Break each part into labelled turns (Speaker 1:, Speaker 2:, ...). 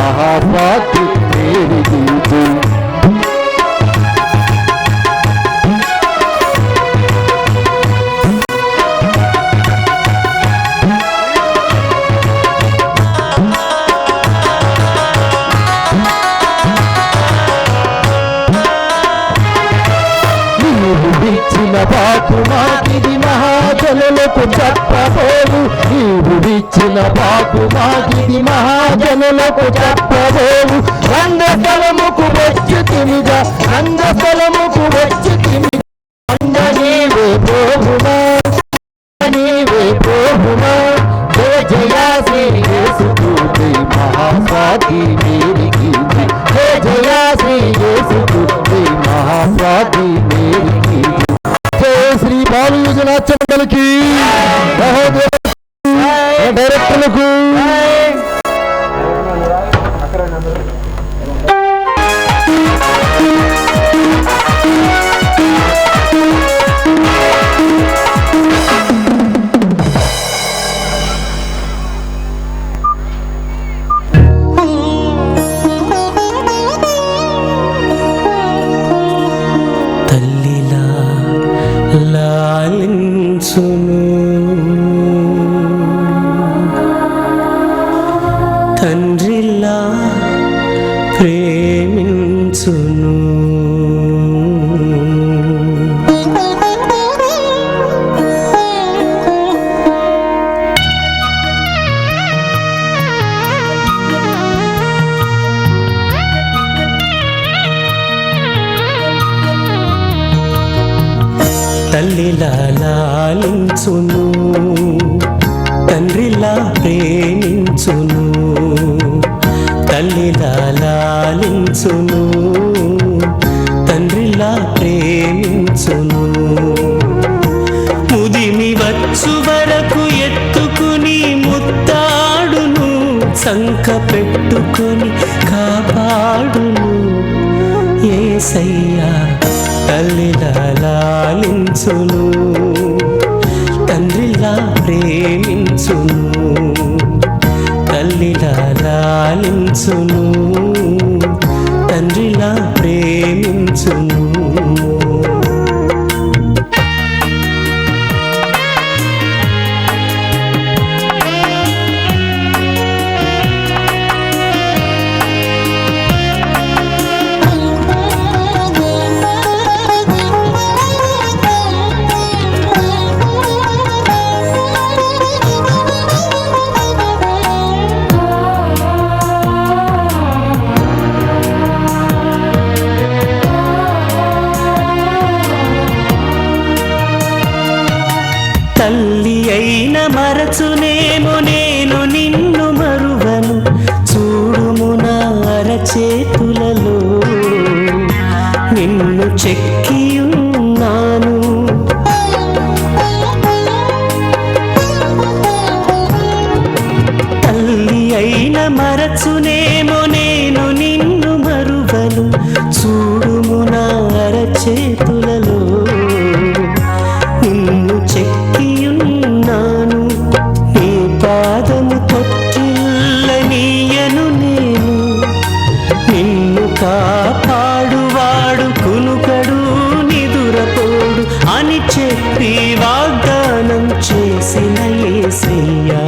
Speaker 1: మహాస్వాతి Mary గీతి ఇచ్చిన బాపు మాకిది మహాజనులకు చెప్పబోవు నీవు ఇచ్చిన బాపు మాకిది మహాజనులకు చెప్పబోవు రంగస్థలముకు వచ్చి తిమిగా రంగస్థలముకు వచ్చి తిమిగా నీవే ప్రభువా నీవే ప్రభువా జయ జయ శ్రీ యేసుక్రీస్తు మహాస్వాతి మేరీ గీతి జయ జయ శ్రీ యేసుక్రీస్తు మహాస్వాతి మేరీ గీతి శ్రీ బాలు యోజనాచ మండలికి డైరెక్టర్లకు
Speaker 2: తండ్రిలా ప్రేమించును తల్లిలా లాలించును తండ్రిలా ప్రేమించును తల్లిలా లాలించును తండ్రిలా ప్రేమించును ముదిమి వచ్చు వరకు ఎత్తుకుని ముత్తాడును సంక పెట్టుకొని కాపాడును యేసయ్యా తల్లిలా లాలించును తండ్రిలా ప్రేమించును తల్లిలా లాలించును తండ్రిలా ప్రేమించును తల్లి అయిన మరచునేమో నేను నిన్ను మరువను చూడుము నా అరచేతులలో నిన్ను చెక్కియున్నాను తల్లి అయిన మరచునేమో నేను నిన్ను మరువను చూడుము నా అరచేతులలో నిన్ను చెక్కియున్నాను నీ పాదము తొట్టిల్లనీయను నేను నిన్ను కాపాడువాడు కునుకడు నిదురపోడు అని చెప్పి వాగ్దానం చేసిన యేసయ్యా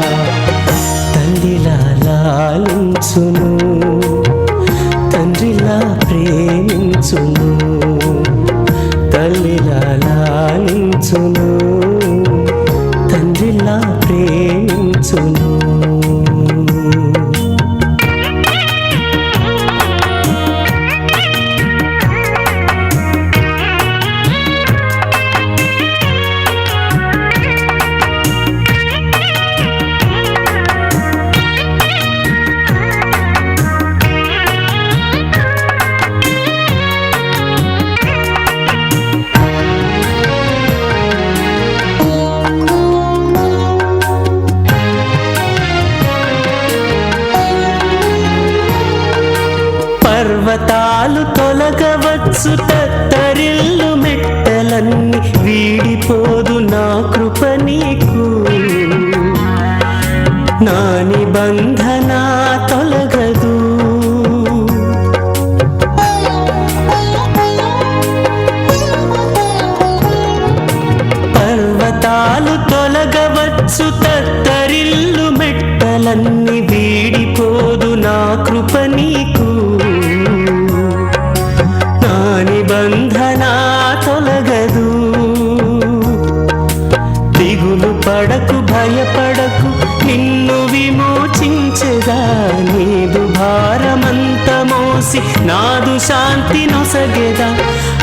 Speaker 2: తల్లిలా లాలించును తండ్రిలా ప్రేమించును తల్లిలా లాలించును తండ్రిలా ప్రేమించును పర్వతాలు తొలగవచ్చు తత్తరిల్లు మెట్టలన్నీ వీడిపోదు నా కృప నీకు నా నిబంధన తొలగదు వీడిపోదు నా కృప నీకు. నా నిబంధన తొలగదు. దిగులు పడకు భయపడకు నిన్ను విమోచించెదా. నీదు భారమంత మోసి నాదు శాంతి నొసగెదా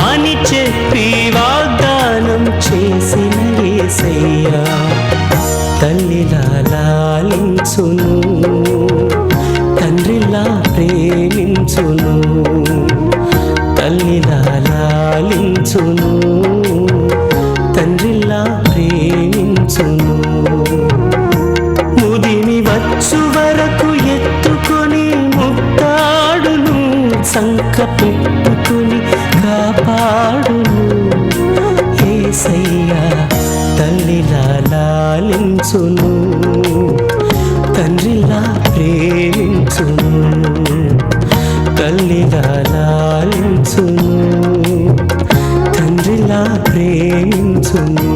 Speaker 2: అని చెప్పి వాగ్దానం చేసిన యేసయ్యా తల్లిలా లాలించును, తండ్రిలా ప్రేమించును. తల్లిలా లాలించును, తండ్రిలా ప్రేమించును. ముదిమి వచ్చు వరకు ఎత్తుకొని ముద్దాడును, సంక పెట్టుకుని కాపాడును. యేసయ్యా తల్లిలా లాలించును, తండ్రిలా ప్రేమించును. తల్లిలా లాలించును, తండ్రిలా ప్రేమించును.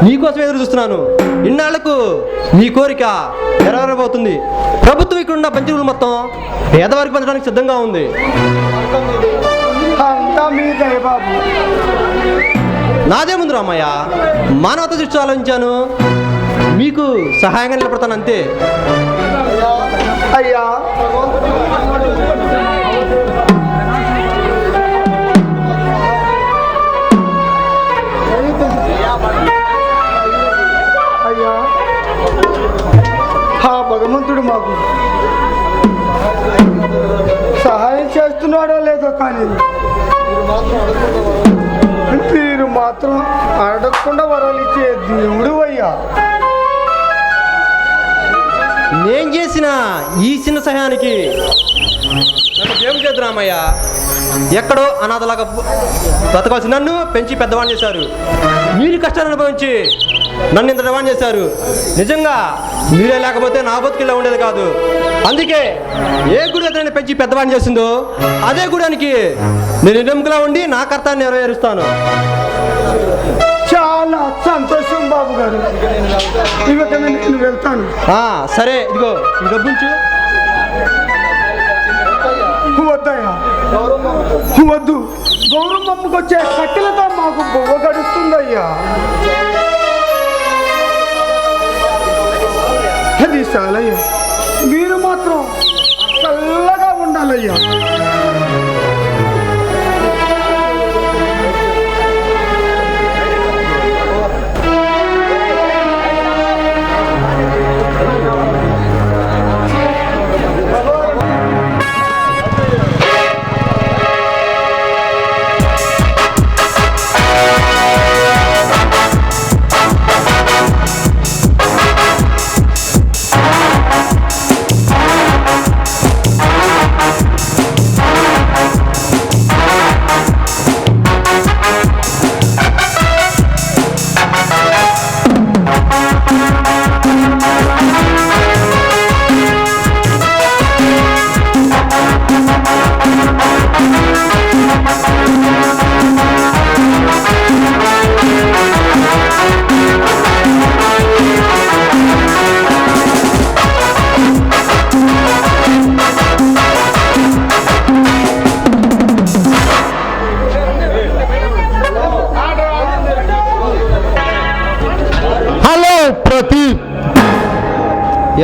Speaker 3: నీకోసం ఎదురు చూస్తున్నాను. ఇన్నాళ్లకు నీ కోరిక నెరవేరబోతుంది. ప్రభుత్వం ఇక్కడ ఉన్న పంచులు మొత్తం పేదవారికి పంచడానికి సిద్ధంగా ఉంది.
Speaker 4: అంతా మీ దయ బాబు.
Speaker 3: నాదే ముందు రామయ్య, మానవత దృష్టి ఆలోచించాను. మీకు సహాయంగా నిలబడతాను అంతే.
Speaker 4: అయ్యా అయ్యా ఆ భగవంతుడు మాకు సహాయం చేస్తున్నాడో లేదో కానీ మీరు మాత్రం అడగకుండా వరాలు ఇచ్చే దేవుడు అయ్యా.
Speaker 3: నేను చేసిన ఈ చిన్న సహాయానికి నన్ను దేవుడు చేద్దు రామయ్య. ఎక్కడో అనాథలాగా బ్రతకాల్సి నన్ను పెంచి పెద్దవాణ్ణి చేశారు. మీరు కష్టాలు అనుభవించి నన్ను ఇంత డిమాండ్ చేశారు. నిజంగా మీరే లేకపోతే నా బతుకిలా ఉండేది కాదు. అందుకే ఏ గుడి అయితే పెంచి పెద్దవాణ్ణి చేసిందో అదే గుడానికి నేను ఎన్నెముకలా ఉండి నా కర్తాన్ని నెరవేరుస్తాను.
Speaker 4: చాలా సంతోషం బాబు గారు. ఇవాళ నేను వెళ్తాను.
Speaker 3: సరే, ఇదిగో ఈ డబ్బుంచు.
Speaker 4: వద్దయ్యా వద్దు. గౌరమ్మకు వచ్చే కట్టెలతో మాకు బొవ్వ గడుస్తుందయ్యా. అది చాలయ్యా. మీరు మాత్రం చల్లగా ఉండాలయ్యా.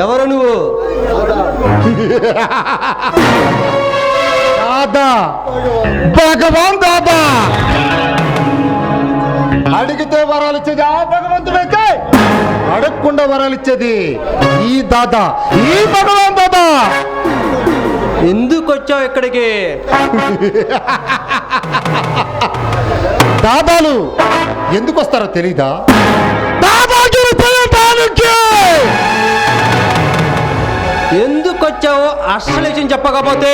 Speaker 3: ఎవరు నువ్వు?
Speaker 1: దాదా, భగవాన్ దాదా. అడిగితే వరాలు ఇచ్చేది ఆ భగవంతుడైతే అడగకుండా వరాలు ఇచ్చేది ఈ దాదా, ఈ భగవాన్ దాదా.
Speaker 3: ఎందుకు వచ్చావు ఇక్కడికి?
Speaker 1: దాదాలు ఎందుకు వస్తారో తెలీదా? దాదాగిరి చేయడానికి.
Speaker 3: ఎందుకు వచ్చావో అసలు విషయం చెప్పకపోతే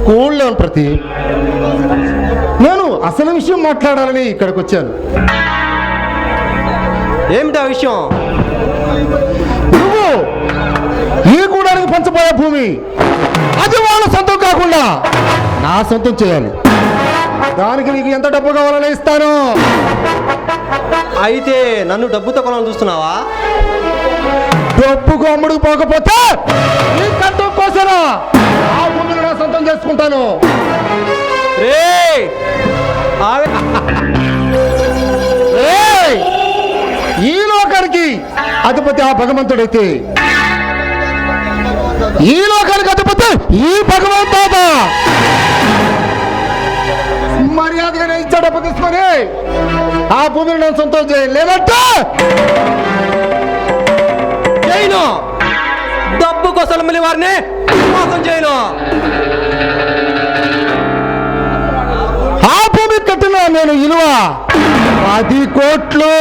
Speaker 1: కూల్ ప్రతి నేను అసలు విషయం మాట్లాడాలని ఇక్కడికి వచ్చాను.
Speaker 3: ఏమిటి ఆ విషయం?
Speaker 1: నువ్వు ఈ గూడానికి పంచబోయే భూమి అది వాళ్ళ సొంతం కాకుండా నా సొంతం చేయాలి. దానికి నీకు ఎంత డబ్బు కావాలని ఇస్తాను.
Speaker 3: అయితే నన్ను డబ్బుతో కొనాలని చూస్తున్నావా?
Speaker 1: డబ్బుకు అమ్ముడుకు పోకపోతే నీ కంటూ కోసరా ఆ భూమిని నా సొంతం చేసుకుంటాను. ఈ లోకానికి అధిపతి ఆ భగవంతుడైతే ఈ లోకానికి అధిపతి ఈ భగవంతుడా. మర్యాదగానే ఇచ్చా డబ్బు తీసుకొని ఆ భూమిని నేను సొంతం చేయాలి. లేదంటే
Speaker 3: చేయను. డబ్బు కోసం మళ్ళీ వారిని మోసం చేయను.
Speaker 1: ఆ భూమి కట్టిన నేను విలువ 10 కోట్లు.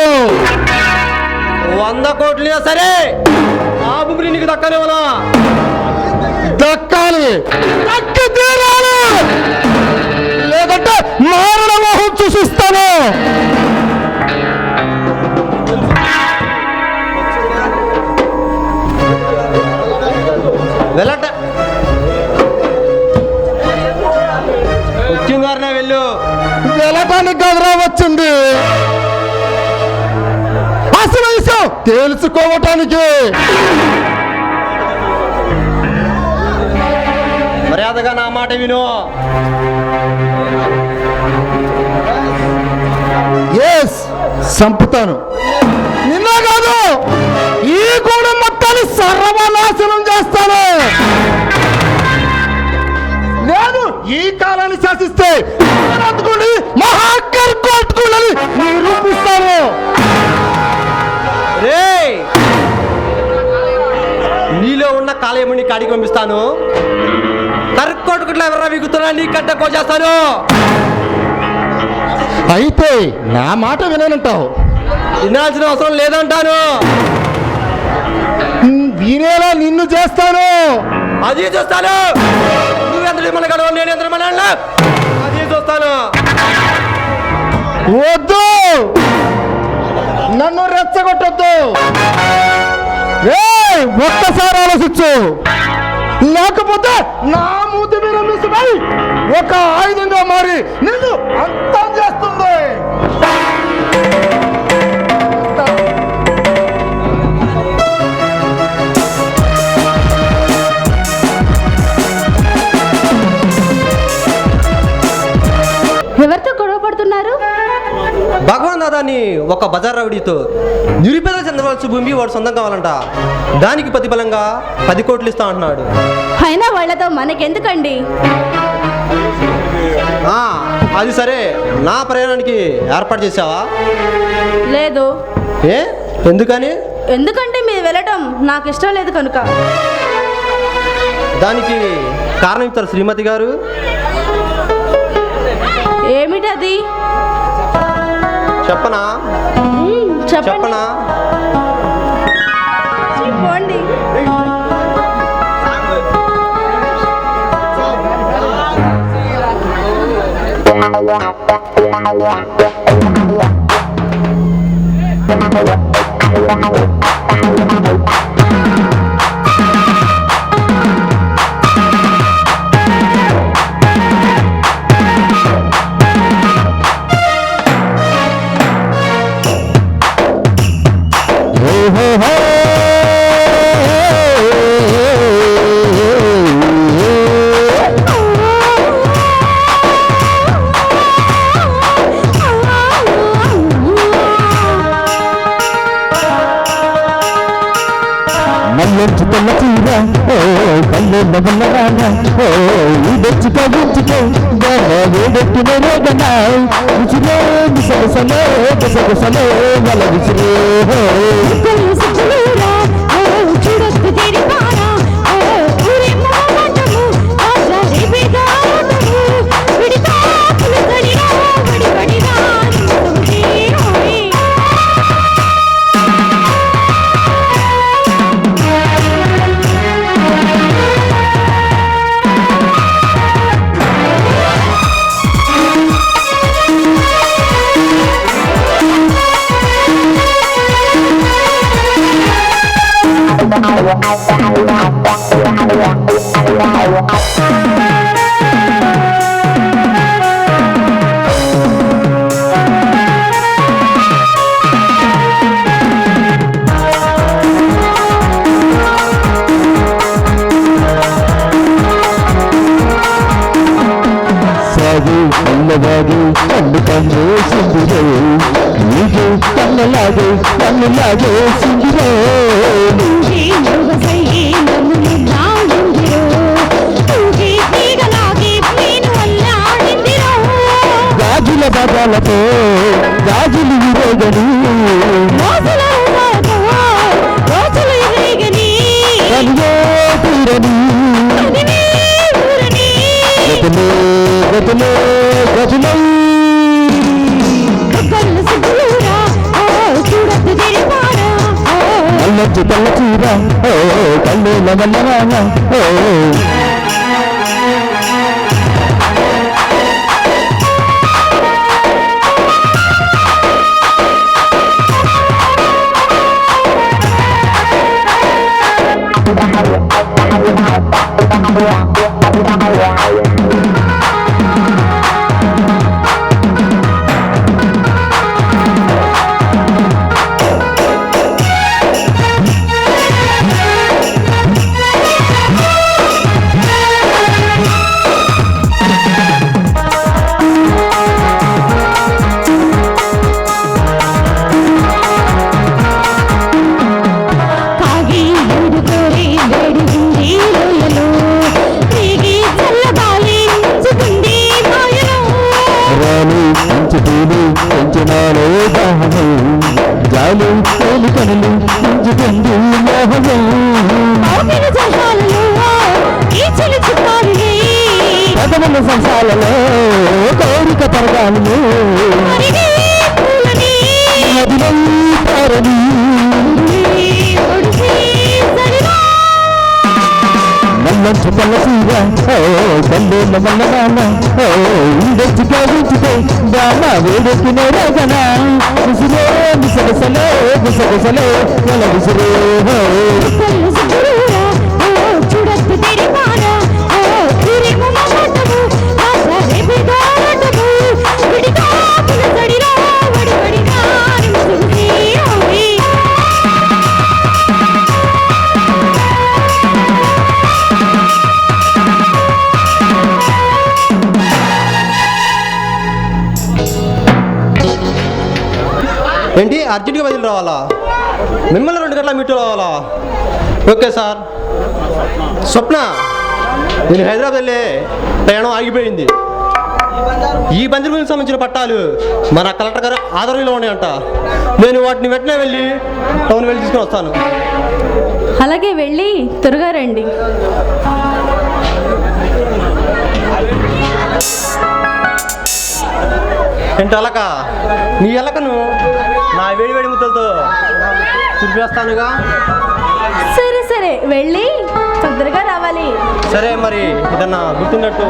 Speaker 3: 100 కోట్లు సరే, ఆ భూమిని నీకు దక్కనివ్వనా?
Speaker 1: దక్కాలి, దక్కి తీరాలి. లేదంటే మారణ మోహం చూసిస్తాను.
Speaker 3: వెళ్ళట వచ్చిన వారినే వెళ్ళు.
Speaker 1: వెళ్ళటానికి కదరా వచ్చింది అసలు విషయం తెలుసుకోవటానికి.
Speaker 3: మర్యాదగా నా మాట విను.
Speaker 1: ఎస్, చంపుతాను. నిన్న కాదు, ఈ గూడెం మొత్తాన్ని సర్వనాశనం చేస్తాను. నేను ఈ కాలాన్ని శాసిస్తే అందుకుని మహాకర్కోటుకుని నిరూపిస్తాను.
Speaker 3: రేయ్, నీలో ఉన్న కాలేముని కాడికి పంపిస్తాను. కర్కోటకుట్లా ఎవరా విగుతున్నా నీ కట్ట కోసేస్తాను.
Speaker 1: అయితే నా మాట విననంటావు?
Speaker 3: వినాల్సిన అవసరం లేదంటాను.
Speaker 1: వినేలా నిన్ను చేస్తాను.
Speaker 3: అది చూస్తాను. నువ్వెంత మన గడవ, నేను ఎంత మన అది చూస్తాను.
Speaker 1: వద్దు, నన్ను రెచ్చగొట్టొద్దు. ఒక్కసారి ఆలోచించు, లేకపోతే నా మూతి మీద మిసుపై ఒక ఆయుధంగా మారి నిన్ను అంతం చేస్తుంది.
Speaker 5: ఎవరితో గొడవ పడుతున్నారు?
Speaker 3: భగవాన్ దాదాన్ని ఒక బజార్ రౌడీతో నిరుపేద చెందవలసిన భూమి వాడు సొంతం కావాలంట. దానికి ప్రతిఫలంగా 10 కోట్లు ఇస్తా అంటున్నాడు.
Speaker 5: అయినా వాళ్ళతో మనకెందుకండి?
Speaker 3: అది సరే, నా ప్రయాణానికి ఏర్పాటు చేసావా?
Speaker 5: లేదు.
Speaker 3: ఏ, ఎందుకని?
Speaker 5: ఎందుకంటే మీరు వెళ్ళటం నాకు ఇష్టం లేదు కనుక.
Speaker 3: దానికి కారణం ఇస్తారు శ్రీమతి గారు.
Speaker 5: ఏమిటది?
Speaker 3: చెప్పనా? చెప్పనా?
Speaker 5: చెప్పండి.
Speaker 2: గాజుల బాబాలతో గాజులు విరోగని గజలే గజలే నల్లొచ్చు తెల్ల చీర కళ్ళేల వల్లవాన అందాలు తోలు కనులు ముంజుకుందు మోహము పదముల సంసాలలో కోరిక పరగాలను నదిలై పారని నల్లంచు పల్లసీర కల్లేల మల్లగాన ఉండొచ్చుగా ఉంచుకో బామ వేడెక్కిన రాగన విసిరే విసగసలే విసగసలే నెల విసిరే
Speaker 6: చూడద్దు తెరి పారా తిరిగి మాటము ఆశా రేపే దాటము విడిగా పులసడిరా వడివడిగా నిముసుసి ఓయి
Speaker 3: ఏంటి అర్జెంట్గా బదిలీ రావాలా? మిమ్మల్ని 2 గంటల మీట్లో రావాలా? Okay sir. స్వప్న, నేను హైదరాబాద్ వెళ్ళే ప్రయాణం ఆగిపోయింది. ఈ బందరు గురించి సంబంధించిన పట్టాలు మన కలెక్టర్ గారు ఆధారంలో ఉన్నాయంట. నేను వాటిని వెంటనే వెళ్ళి టౌన్ వెళ్ళి తీసుకుని వస్తాను.
Speaker 5: అలాగే వెళ్ళి త్వరగా రండి.
Speaker 3: ఏంటి అలక? నీ ఎలకను నా వేడి వేడి ముద్దలతో చురిపేస్తానుగా.
Speaker 5: సరే సరే వెళ్ళి తొందరగా రావాలి.
Speaker 3: సరే, మరి ఏదన్నా గుర్తున్నట్టు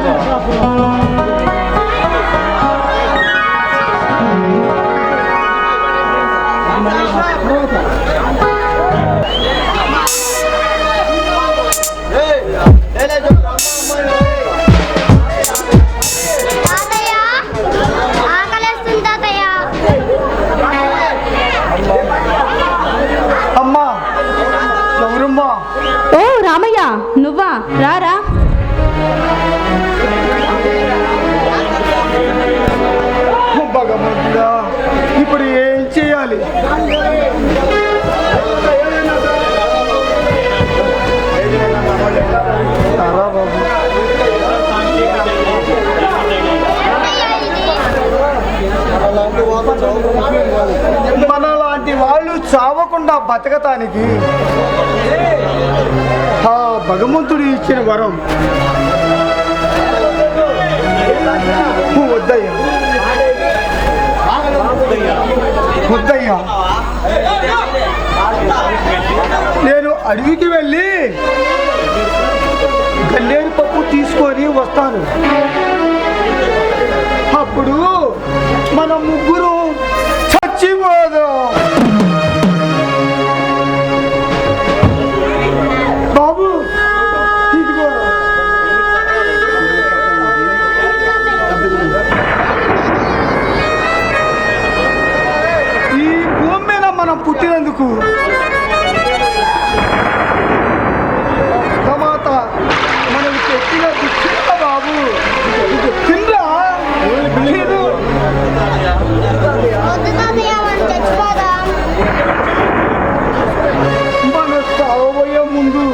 Speaker 4: అమ్మా గౌరమ్మా.
Speaker 5: ఓ రామయ్య, నువ్వా? రారా.
Speaker 4: భగవంతుడా, ఇప్పుడు ఏం చేయాలి? తారా బాబు, మనలాంటి వాళ్ళు చావకుండా బతకటానికి ఆ భగవంతుడు ఇచ్చిన వరం. వద్దయ్యా వద్దయ్యా, నేను అడవికి వెళ్ళి గన్నేరు పప్పు తీసుకొని వస్తాను. అప్పుడు మన ముగ్గురు చచ్చిపోదాం. బాబు ఇదిగో. ఈ భూమి మీద మనం పుట్టినందుకు తర్వాత మనం పెట్టిన దుఃఖిత బాబు తిండ్రా మన సావబోయే ముందు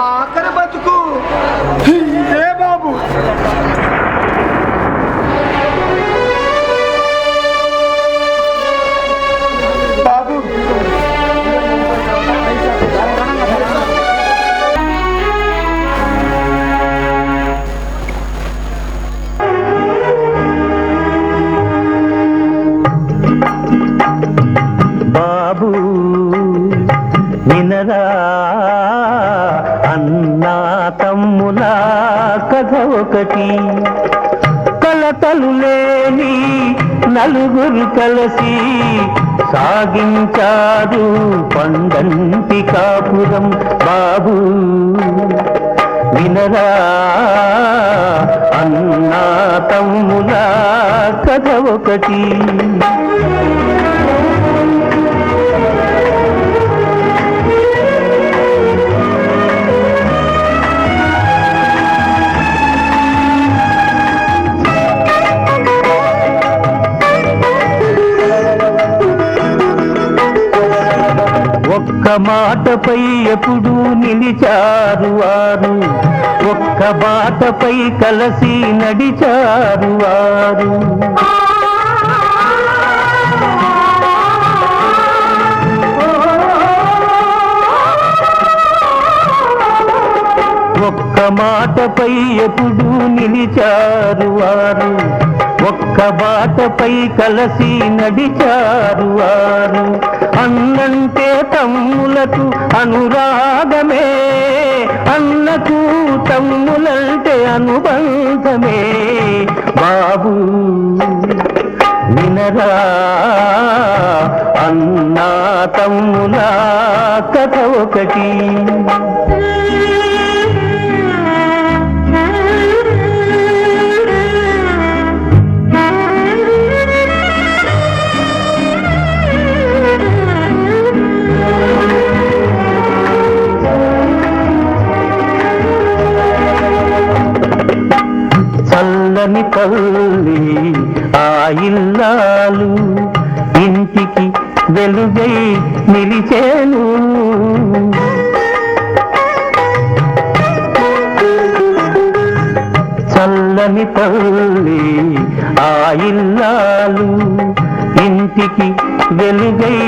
Speaker 4: ఆఖరి బతుకు ఇదే బాబు. బాబు
Speaker 2: బాబు వినరా అన్నా తమ్ముల కథ ఒకటి. కలతలు లేని నలుగురు కలిసి సాగించారు పండంటి కాపురం. బాబు వినరా అన్నా తమ్ముల కథ ఒకటి. ఒక్క మాటపై ఎప్పుడు నిలిచారు వారు, ఒక్క బాటపై కలిసి నడిచారు వారు. మాటపై ఎప్పుడు నిలిచారు వారు, ఒక్క బాటపై కలసి నడిచారు వారు. అన్నంటే తమ్ములకు అనురాగమే, అన్నకు తమ్ములంటే అనుబంధమే. బాబు వినరా అన్నా తమ్ముల కథ ఒకటి. చల్లని పల్లి ఆ ఇల్లాలు ఇంటికి వెలుగై నిలిచేను. చల్లని పల్లి ఆ ఇల్లాలు ఇంటికి వెలుగై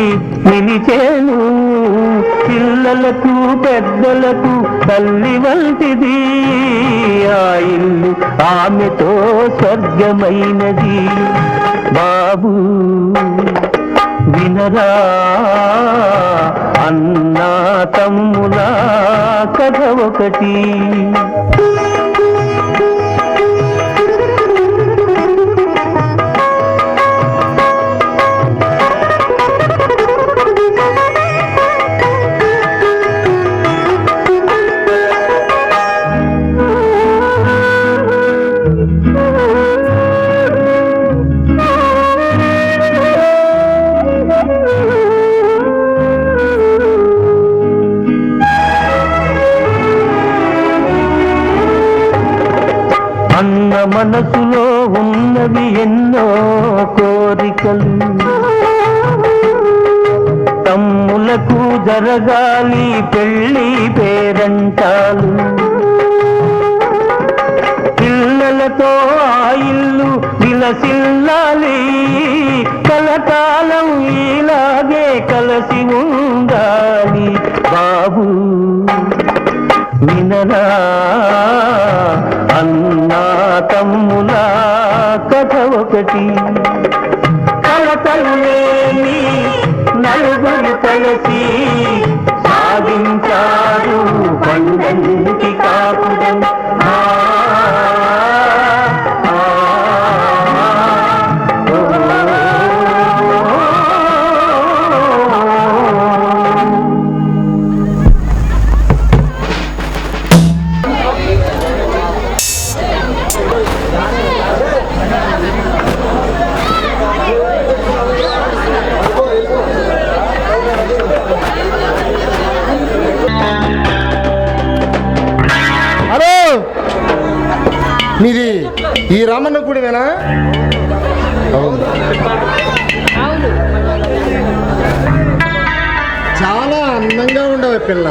Speaker 2: నిలిచేను. పిల్లలకు పెద్దలకు తల్లి వంటిది ఆ ఇల్లు, ఆమెతో స్వర్గమైనది. బాబు వినరా అన్నా తమ్ముల కథ ఒకటి. అన్న మనసులో ఉన్నవి ఎన్నో కోరికలు, తమ్ములకు జరగాలి పెళ్ళి పేరంటాలు. పిల్లలతో ఆ ఇల్లు విలసిల్లాలి, కలకాలం ఇలాగే కలసి ఉండాలి. బాబు వినరా అన్నా తమ్ముల కథ ఒకటి. కలతలు లేని నలుగురు కలిసి సాగించారు పండంటి కాపురం.
Speaker 1: హలో, మీది ఈ రామన్న గుడివేనా? చాలా అందంగా ఉండవు పిల్ల.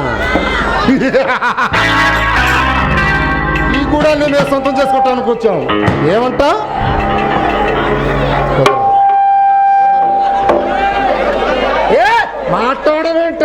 Speaker 1: ఈ గూడాన్ని మేము సొంతం చేసుకోవటానికి వచ్చాం. ఏమంటా? మాట్లాడమేంట?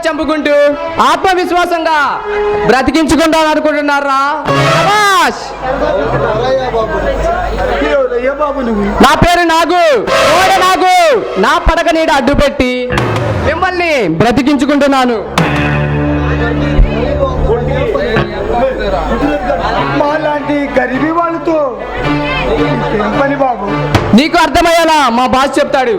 Speaker 3: చంపుకుంటూ ఆత్మవిశ్వాసంగా బ్రతికించుకుంటాను అనుకుంటున్నారా? నా పేరు నాగు. నాగు నా పడక నీడ అడ్డు పెట్టి మిమ్మల్ని బ్రతికించుకుంటున్నాను.
Speaker 7: నీకు అర్థమయ్యేలా మా బాస్ చెప్తాడు.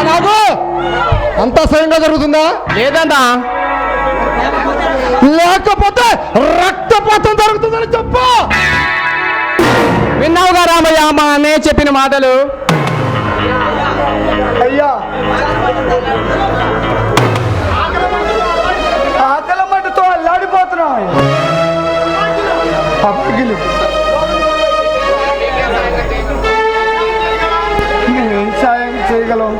Speaker 1: నాగు అంతా సరిగ్గా జరుగుతుందా?
Speaker 7: లేదన్నా.
Speaker 1: లేకపోతే రక్తపాతం జరుగుతుందని చెప్పు.
Speaker 7: విన్నావుగా రామయ్య మా అన్నయ్య చెప్పిన మాటలు.
Speaker 4: అయ్యా ఆకలి మంటతో అల్లాడిపోతున్నాం. అప్పగిలి ఏం సాయం చేయగలం?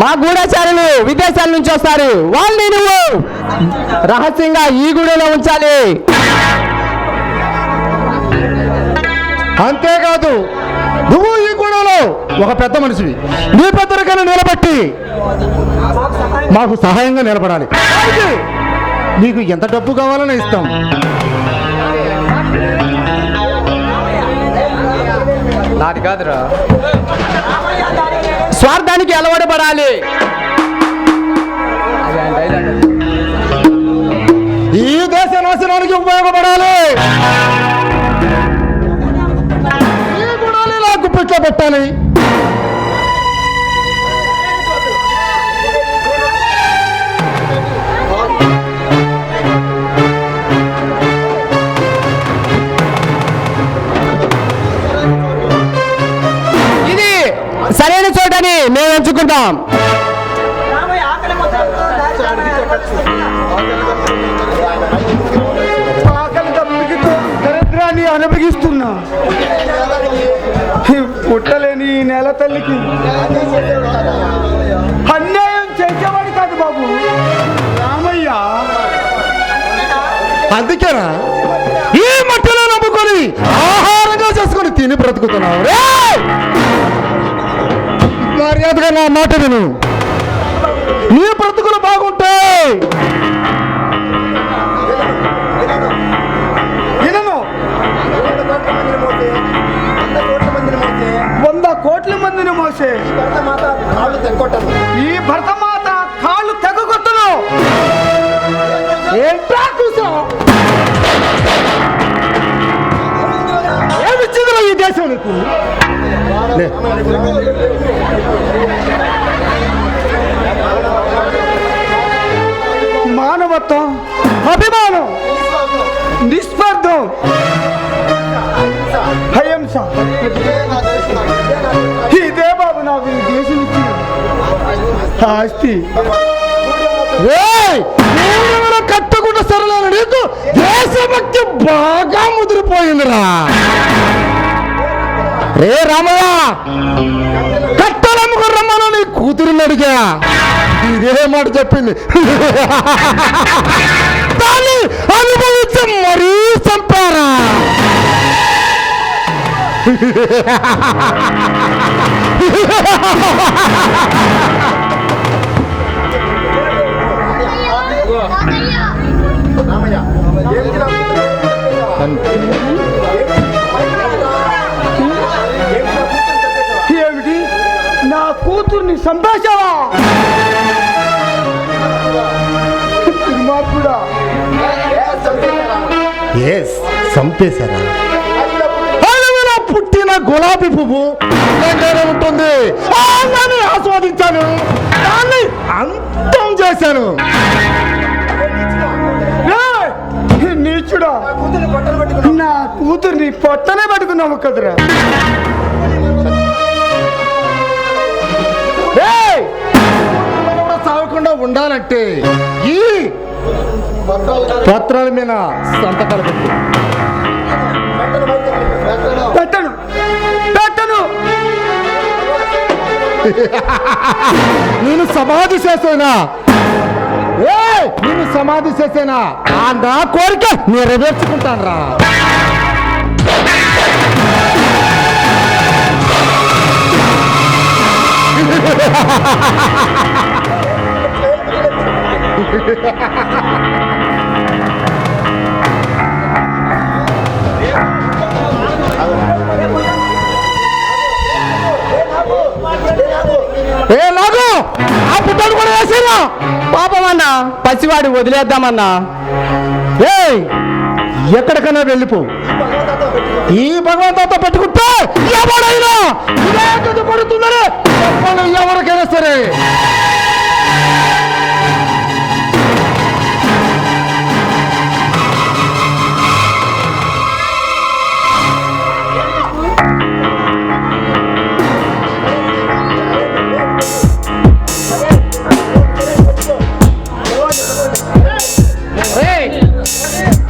Speaker 7: మా గూఢచారులు విదేశాల నుంచి వస్తారు. వాళ్ళని నువ్వు రహస్యంగా ఈ గుడిలో ఉంచాలి.
Speaker 1: అంతేకాదు నువ్వు ఈ గూడలో ఒక పెద్ద మనిషివి. నీ పెద్దరికైనా నిలబట్టి మాకు సహాయంగా నిలబడాలి. అయితే నీకు ఎంత డబ్బు కావాలని ఇస్తాం.
Speaker 7: నాది కాదురా. స్వార్థానికి అలవాటు పడాలి.
Speaker 1: ఈ దేశ నాశనానికి ఉపయోగపడాలి. ఈ గుణాలు ఇలా గుప్పిట్లో పెట్టాలి.
Speaker 7: ఇది సరైన చోటని మేము ఎంచుకుంటాం.
Speaker 4: ఆకలి దప్పికతో దరిద్రాన్ని అనుభవిస్తున్నా. పుట్టలేని ఈ నేల తల్లికి అన్యాయం చేసేవాడు కాదు బాబు రామయ్య.
Speaker 1: అందుకేనా ఈ మట్టిలో నమ్ముకొని ఆహారంగా చేసుకొని తిని బ్రతుకుతున్నావు. మర్యాదగా నా మాట విను. నీ బ్రతుకులు బాగుంటాయి.
Speaker 4: వినను. 100 కోట్ల మందిని మోసే ఈ భరతమాత కాళ్ళు తెగొట్టను.
Speaker 1: ఏంట్రా కూర్చో? ఏమి చిగురు ఈ దేశం నీకు? లే.
Speaker 4: మానవత్వం, అభిమానం, నిస్వార్థం, అహింస ఇదే బాబు నాకు ఈ దేశం ఇచ్చిన ఆస్తి.
Speaker 1: కట్టకుండా సరళ నీకు దేశభక్తి బాగా ముదిరిపోయిందిరా. రే రామయ్య, కట్టలమ్ముకు రమ్మను నీ కూతురుని అడిగా. ఇదే మాట చెప్పింది. దాన్ని అనుభవించి మరీ చంపారా.
Speaker 4: ఏమిటి నా కూతుర్ని సంభాషావా? మార్పుడా
Speaker 1: చంపేశారా? అడవిలో పుట్టిన గులాబీ పువ్వు దగ్గరే ఉంటుంది. దాన్ని ఆస్వాదించాను, దాన్ని అంతం చేశాను.
Speaker 4: నీచుడా, నా కూతుర్ని పొట్టనే పట్టుకున్నావు కదరా.
Speaker 1: సాగకుండా ఉండాలంటే ఈ పత్రాల మీద సంతకాలు పెట్టు.
Speaker 4: పెట్టను పెట్టను.
Speaker 1: నేను సమాధి చేసేనా? నేను సమాధి చేసేనా? నా కోరిక నెరవేర్చుకుంటాను రా. ఏ లాగు ఆ పుట్టాడు కూడా వేసేరా.
Speaker 7: పాపమన్నా పసివాడు వదిలేద్దామన్నా.
Speaker 1: ఏయ్ ఎక్కడికైనా వెళ్ళిపో. ఈ భగవంతుతో పెట్టుకుంటే ఎవడైనా ఇదే గతి పడుతుందని చెప్పండి, ఎవరికైనా సరే.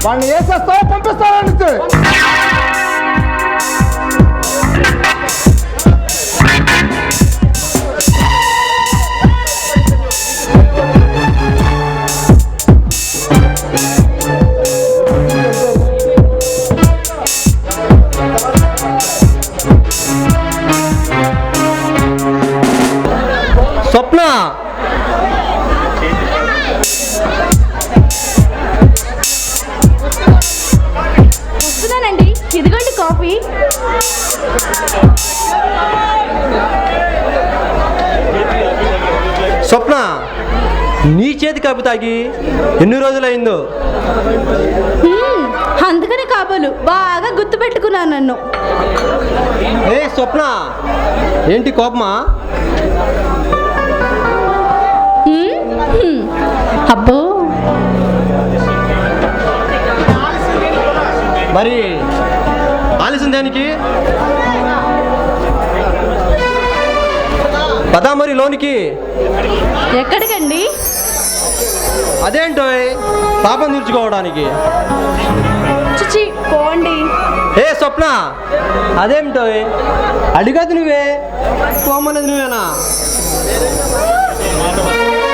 Speaker 1: వాడిని వేసేస్తావు, పంపిస్తావు.
Speaker 3: స్వప్న,
Speaker 5: వస్తున్నానండి, ఇదిగోండి కాఫీ.
Speaker 3: స్వప్న, నీ చేతి కాపు తాగి ఎన్ని రోజులైందో?
Speaker 5: అందుకని కాబోలు బాగా గుర్తు పెట్టుకున్నాను నన్ను.
Speaker 3: ఏ స్వప్న, ఏంటి కోపమా?
Speaker 5: అబ్బో,
Speaker 3: మరి ఆలస్యం దేనికి? పదా మరి లోనికి.
Speaker 5: ఎక్కడికండి?
Speaker 3: అదేంటో పాపం తీర్చుకోవడానికి.
Speaker 5: చిచి పోండి.
Speaker 3: ఏ స్వప్న, అదేమిటో అడిగదు నువ్వే, పోమన్నది నువ్వేనా?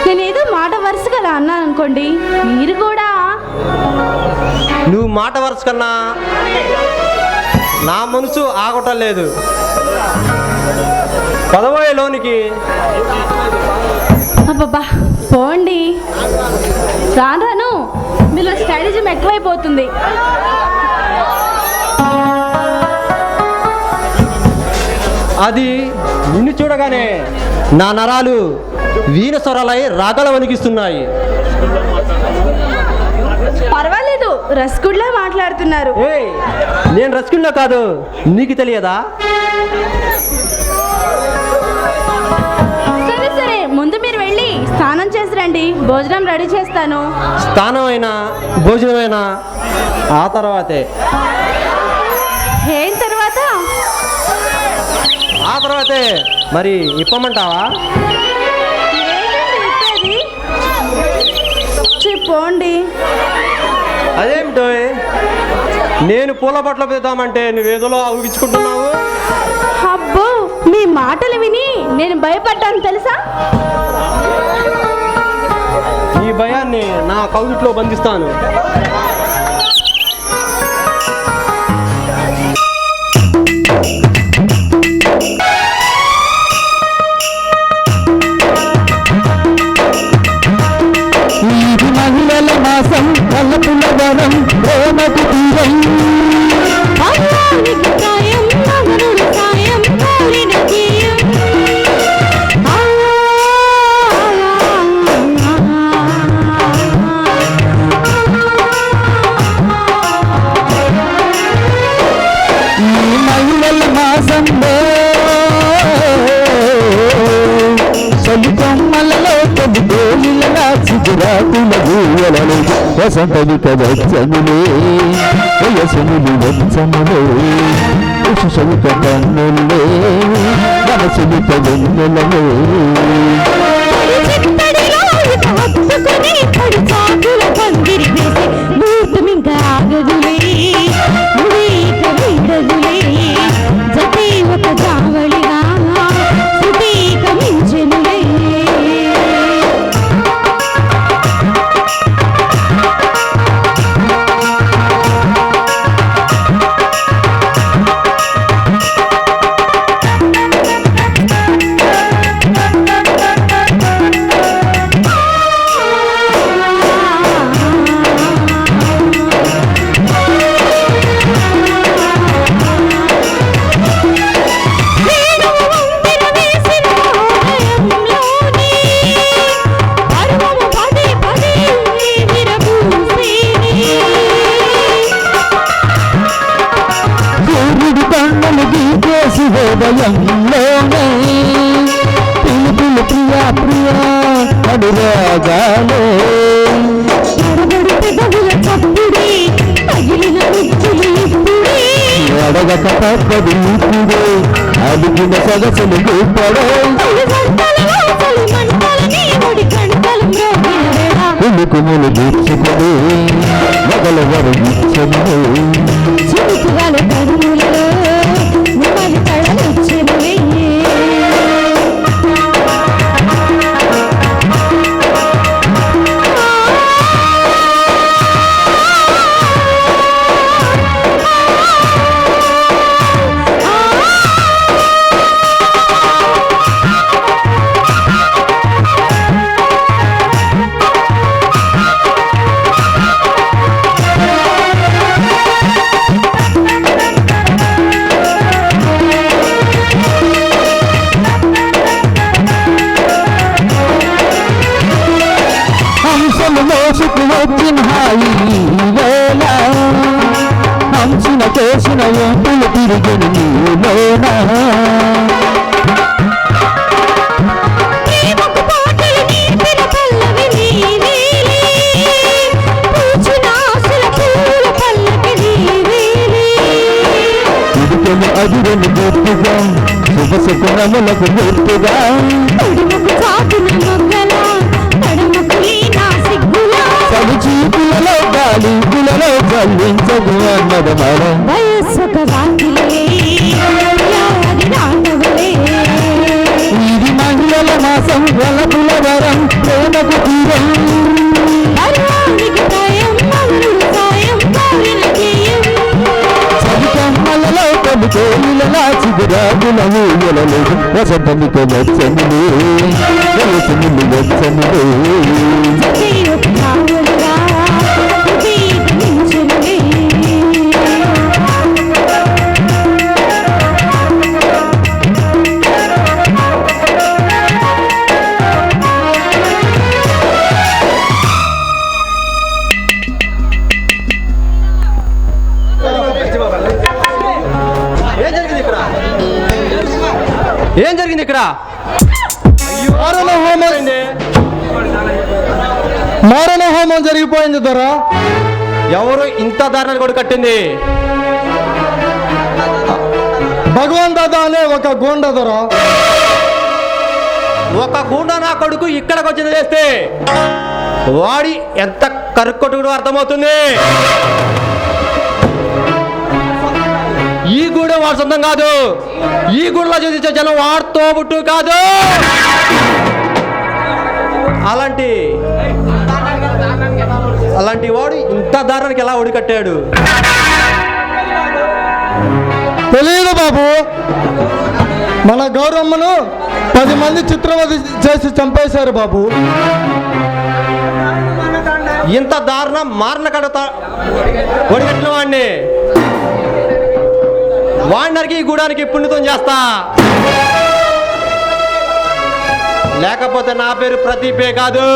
Speaker 5: నేనేదో మాట వరుసగా అన్నాను అనుకోండి, మీరు కూడా.
Speaker 3: నువ్వు మాట వరుస కన్నా నా మనసు ఆగటం లేదు. పదవోయే లోనికి.
Speaker 5: అబ్బబ్బా పోండి. రాను మీలో స్ట్రాటజీ ఎక్కువైపోతుంది.
Speaker 3: అది నిన్ను చూడగానే నా నరాలు వీణ స్వరాలై రాగల వణికిస్తున్నాయి.
Speaker 5: పర్వాలేదు, రసగుల్లా మాట్లాడుతున్నారు.
Speaker 3: ఏయ్, నేను రసగుల్లా కాదు, నీకు తెలియదా?
Speaker 5: సరే సరే, ముందు మీరు వెళ్ళి స్నానం చేసి రండి, భోజనం రెడీ చేస్తాను.
Speaker 3: స్థానమైనా భోజనమైనా ఆ తర్వాతే.
Speaker 5: ఏం తర్వాత?
Speaker 3: ఆ తర్వాతే. మరి ఇప్పమంటావా?
Speaker 5: ఏంటండి ఇప్పేది? చెప్పండి.
Speaker 3: అదేమిటో నేను పూల బట్టలు పెడతామంటే నువ్వేదోలో ఊగించుకుంటున్నావు.
Speaker 5: అబ్బో, మీ మాటలు విని నేను భయపడ్డాను తెలుసా?
Speaker 3: ఈ భయాన్ని నా కౌగిట్లో బంధిస్తాను.
Speaker 2: ఇది మహిళల మాసం కలపుల వరం ప్రేమకు తీరం
Speaker 6: అమ్మానికి సాయం మగనుడు సాయం కోరిన తీయం
Speaker 2: ఈ మహిళల మాసంలో సలికొమ్మలలో తొలి గోలిలలా చిగురాకుల గూవలలో వసంతలిక వచ్చములే వయసుములు వచ్చములే ఉషుసలిక కన్నులే మనసులిక వెన్నెలలే
Speaker 6: చిత్తడిలో ఇక హత్తుకుని పడి చాకుల పందిరి వేసి మూర్తమింక ఆగదులే ముడీక వీడదులే జతే ఒక జావళిగా సుదీక మించెనులే
Speaker 2: రాగాలే
Speaker 6: ఎడబడి పెదవుల చప్పుడే తగిలిన ముద్దులు ఇప్పుడే
Speaker 2: అడగక తప్పదు ఇప్పుడే అడిగిన సొగసులు గొప్పడే
Speaker 6: తొలి గంటల వాసలు మంటలు నీ ఒడి గంటలు మ్రోగిన వేళ
Speaker 2: కుముకుములు తీర్చుకుని మొదలెవరు ఇచ్చను
Speaker 6: చిరుకుగల కడుములలో నెమలి కళలొచ్చెను వెయ్యి
Speaker 2: హంసలు మోసుకు వచ్చిన హాయి వేళ హంసిన చేసిన ఒంపులు తిరిగిన నీలోన
Speaker 6: ప్రేమకు పాటలు నేర్పిన పల్లవి నీవేలే పూచిన ఆశల పూల పల్లకి నీవేలే
Speaker 2: ఇదికెను అదురను గుర్తుగా శుభశకునములకు గుర్తుగా
Speaker 6: తొడిముకు చాటున మొగ్గల తడుముకు నా సిగ్గులా
Speaker 2: చలిచీపులలో గాలి పులలో చల్లించదు అన్నది మనం
Speaker 6: వయస్సుక వాకిలే యాది రాటవలే
Speaker 2: ఇది మహిళల మాసం వలపుల వరం ప్రేమకు తీరం
Speaker 6: పర్వానికి భయం మౌనుడు సాయం కోరిన గేయం
Speaker 2: చలికమ్మలలో కొన్ని కోయిలలో చిగురాగుల ఊయలలో వసంతమికి వచ్చనులే వలసములు వచ్చనులే
Speaker 6: సతీయొక కావలుగా హృదయకు మించునులే
Speaker 3: ఏం జరిగింది ఇక్కడ ఏం జరిగింది ఇక్కడ
Speaker 4: మారణ హోమం జరిగిపోయింది దొర.
Speaker 3: ఎవరు ఇంత దారుణాలు కూడా కట్టింది?
Speaker 4: భగవాన్ దాదా అనే ఒక గోండ దొర.
Speaker 3: ఒక గూండా నా కొడుకు ఇక్కడికి వచ్చింది చేస్తే వాడి ఎంత కరుక్కొట్టుడు అర్థమవుతుంది. ఈ గూడ వాడు సొంతం కాదు, ఈ గూడలో చూసించే జనం వాడితో బుట్టు కాదు. అలాంటి వాడు ఇంత దారుణానికి ఎలా ఒడి కట్టాడు?
Speaker 4: తెలియదు బాబు. మన గౌరమ్మను 10 మంది చిత్రవధ చేసి చంపేశారు బాబు.
Speaker 3: ఇంత దారుణం మారణ కడతా ఒడిగట్టిన వాడినరికి ఈ గూడానికి పుణ్యతం చేస్తా, లేకపోతే నా పేరు ప్రదీపే కాదు.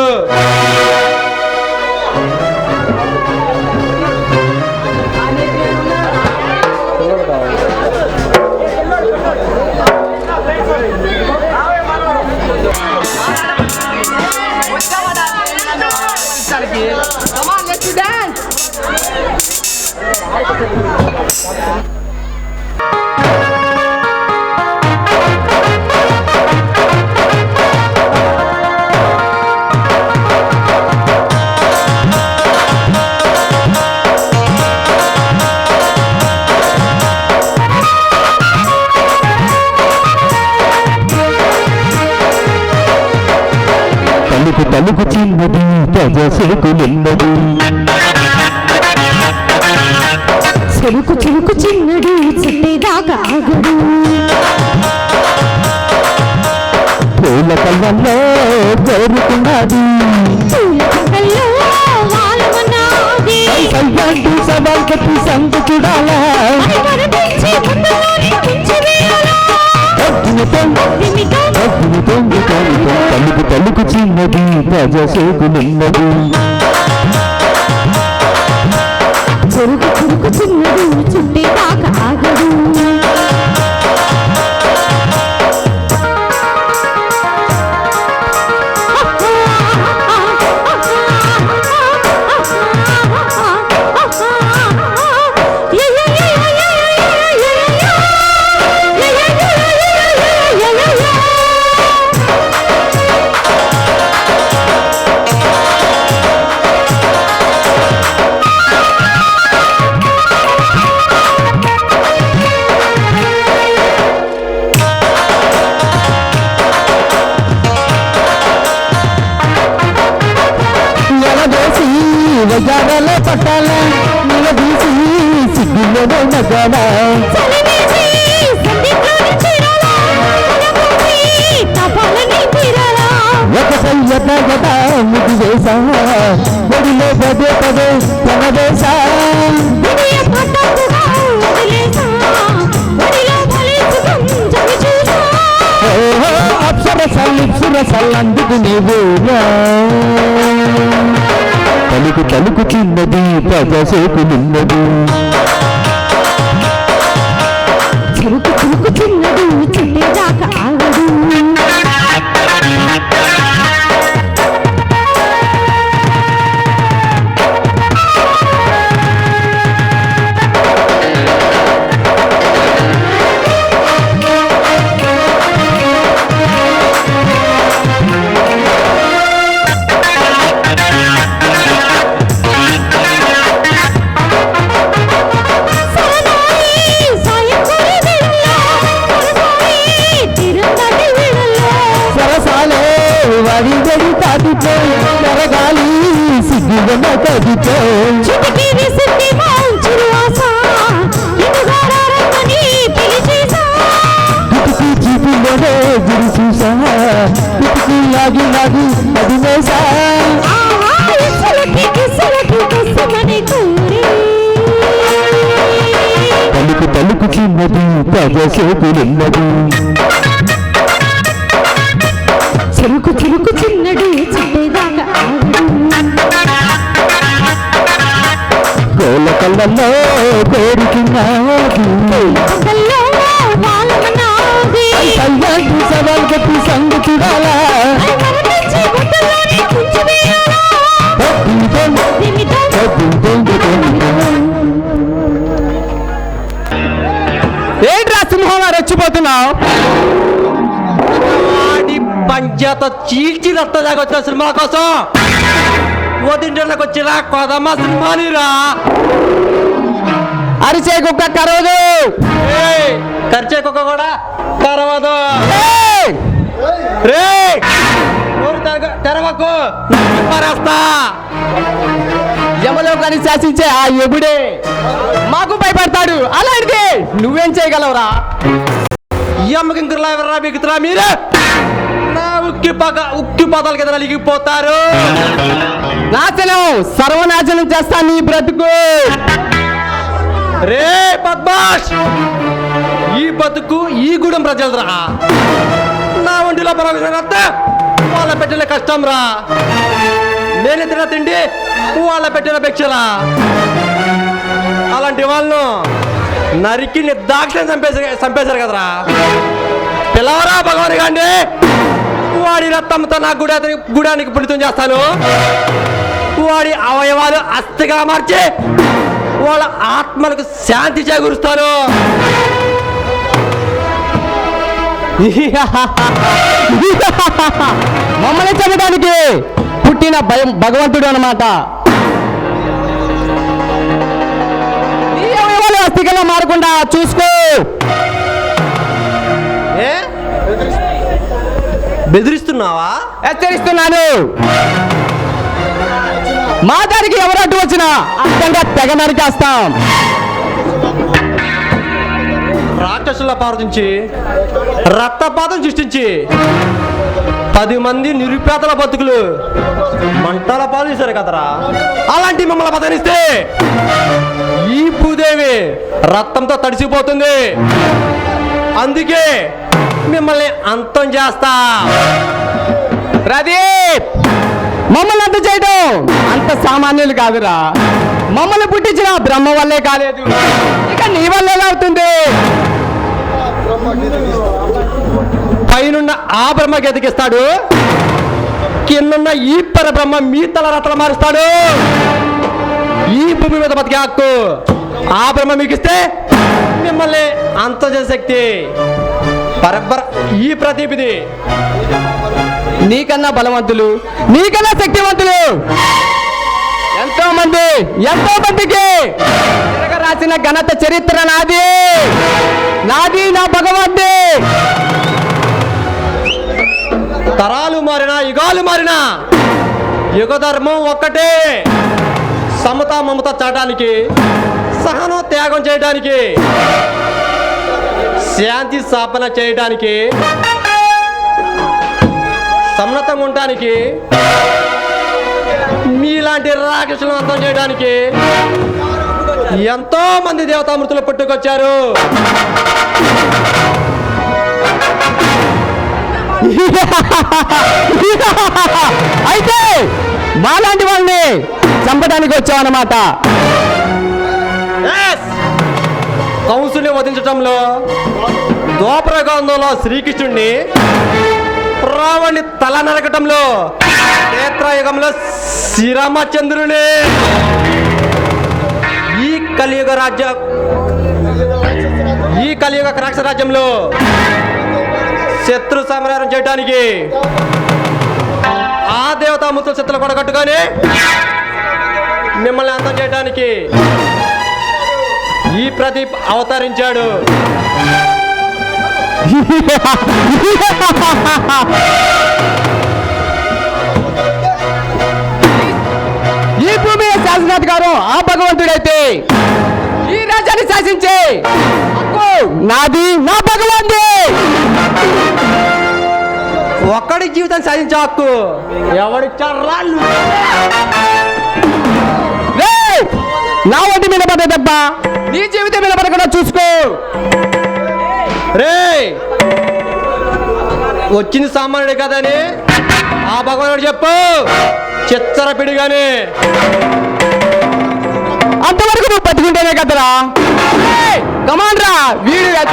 Speaker 2: తలుపు తలుపు చిన్నది ప్రజసేకు నిన్నది
Speaker 6: చెరుకు చెరుకు చిన్నడు చుట్టేదాకా ఆగడు
Speaker 2: పూల కళ్ళల్లో కోరుకున్నది
Speaker 6: పూల పక్కల్లో వాలమన్నాది
Speaker 2: సయ్యంటూ సవాల్ కట్టి సంగు చూడాలా
Speaker 6: అది కనిపించి ముందులోనే ముంచి వేయాలా
Speaker 2: తలుపు తలుపు చిన్నది ప్రజసేకు నిన్నది
Speaker 6: చెరుకు చెరుకు చిన్నడు చుట్టేదాకా ఆగడు
Speaker 2: తీరానా
Speaker 6: చలివేసి సంధిలోని చీరాలా పొలమూసి తపాలని తీరాలా
Speaker 2: ఒక సయ్యత గత ముగి వేసా ఒడిలో పదే పదే తనవేసా
Speaker 6: వినయ పట్టకుగా వదిలేసా ఒడిలో ఫలించుకుంటూ చూసా
Speaker 2: అప్సరసల్లిప్సురసల్లందుకు నీవు తలుకు తలుకు చిన్నది పదసేకులున్నది
Speaker 6: చిరుకు చిరుకు చిన్నడు చుట్టేదాకా ఆగడు
Speaker 2: సరసాలే వడి వడి తాటిపో ఎరగాలి సిగ్గుగన కదిపో కిటికీ చీపిలోనే గురి చూసా కిటికీ లాగి లాగి అది వేసా తలుకు తలుకు చిన్నది పదసేకులున్నది
Speaker 6: చిరుకు చిరుకు చిన్నడు చుట్టేదాకా
Speaker 2: కోల కళ్ళల్లో కోరికినాది కళ్యాణి సవాల్ కట్టి సంగు చూడాలా
Speaker 7: ఏంట్రా సింహంలా రెచ్చిపోతున్నావు?
Speaker 3: వాడి పంచాయత చీల్చి రత్తదాకా వచ్చిన సినిమా కోసం ఓదింటలకు వచ్చిన కొదమ్మ సినిమానిరా.
Speaker 7: అరిచే కుక్క కరవదు.
Speaker 3: ఖర్చే కుక్క కూడా కరవదు.
Speaker 7: ఏయ్!
Speaker 3: రే తెరవకు మరేస్తా.
Speaker 7: యమలోకాన్ని శాసించే ఆ ఎగుడే మాకు భయపడతాడు. అలాంటిది నువ్వేం చేయగలవురా?
Speaker 3: ఎమ్మకింకులా ఎవర్రా బిగుతురా మీరు? నా ఉక్కి పదాల కింద నలిగిపోతారు.
Speaker 7: నాశనం సర్వనాశనం చేస్తా నీ బ్రతుకు.
Speaker 3: రే పద్మాష్, ఈ బతుకు ఈ గూడెం ప్రజలరా. నా ఒంటిలో పరమేశ్వరత్త వాళ్ళ పెట్టిన కష్టం రా. నేను తిన్న తిండి వాళ్ళ పెట్టిన భిక్షరా. అలాంటి వాళ్ళను నరికి నిర్దాక్షిణ్యం చంపేశారు కదరా. పిలవరా భగవాన్ గాండి, వాడి రక్తంతో నా గుడానికి పుణితం చేస్తాను. వాడి అవయవాలు అస్థిగా మార్చి వాళ్ళ ఆత్మలకు శాంతి చేకూరుస్తాను.
Speaker 7: మమ్మల్ని చంపడానికి పుట్టిన భయం భగవంతుడు అన్నమాట. నీ అవయవాలు అస్థికలా మారకుండా చూసుకో.
Speaker 3: ఏ బెదిరిస్తున్నావా?
Speaker 7: హెచ్చరిస్తున్నాను. మా దానికి ఎవరు అడ్డు వచ్చినా అర్థంగా తెగ నరికేస్తాం.
Speaker 3: రాక్షసుల పార్వతించి రక్తపాతం సృష్టించి 10 మంది నిరుపేదల బతుకులు మంటల పాలు చేశారు కదరా. అలాంటి మిమ్మల్ని పతనిస్తే ఈ భూదేవి రక్తంతో తడిసిపోతుంది. అందుకే మిమ్మల్ని అంతం చేస్తా.
Speaker 7: ప్రదీప్, మమ్మల్ని అంత చేయడం అంత సామాన్యులు కాదురా. మమ్మల్ని పుట్టించిన బ్రహ్మ వల్లే కాలేదు, ఇక నీ వల్ల ఎలా అవుతుంది?
Speaker 3: పైనున్న ఆ బ్రహ్మకి ఎదిగిస్తాడు, కిందున్న ఈ పరబ్రహ్మ మీ తల రతలు మారుస్తాడు. ఈ భూమి మీద బతికే హక్కు ఆ బ్రహ్మ మీకు ఇస్తే మిమ్మల్ని అంతం చేసే శక్తి ఈ ప్రదీపిది.
Speaker 7: నీకన్నా బలవంతులు, నీకన్నా శక్తివంతులు ఎంతో మందికి రాసిన ఘనత చరిత్ర నాది నా భగవంతుడి.
Speaker 3: తరాలు మారినా యుగాలు మారినా యుగ ధర్మం ఒక్కటే. సమత మమత చాటానికి సహనం త్యాగం చేయడానికి, శాంతి స్థాపన చేయడానికి, సన్నతంగా ఉండటానికి, మీలాంటి రాక్షసులను అంతం చేయడానికి ఎంతో మంది దేవతామృతులు పుట్టుకొచ్చారు.
Speaker 7: అయితే మాలాంటి వాళ్ళని చంపడానికి వచ్చావన్నమాట.
Speaker 3: కంసుని వధించటంలో, ద్వాపరయుగంలో శ్రీకృష్ణుడిని, రావణ్ణి తల నరకటంలో, క్షేత్రయుగంలో శ్రీరామచంద్రుని, ఈ కలియుగ రాక్షస రాజ్యంలో శత్రు సంహారం చేయడానికి ఆ దేవతా ముత్తుల శత్రులు కొడగట్టుకొని మిమ్మల్ని అంతం చేయడానికి ఈ ప్రదీప్ అవతరించాడు.
Speaker 7: ఈ భూమి శాసనాధికారం ఆ భగవంతుడైతే ఈ రాజ్యాన్ని శాసించే హక్కు నాది, నా భగవంతుడి.
Speaker 3: ఒక్కడి జీవితాన్ని సాధించే హక్కు ఎవడిచ్చారు? రాళ్ళు
Speaker 7: నా వంటి మీద పడ్డ దెబ్బ నీ జీవితం మీద పడకుండా చూసుకో.
Speaker 3: రే, వచ్చింది సామాన్యుడు కదని ఆ భగవానుడు చెప్పు, చిచ్చర పిడిగాని.
Speaker 7: అంతవరకు నువ్వు బతుకుంటేనే కదరా. కమాండ్రా వీడు.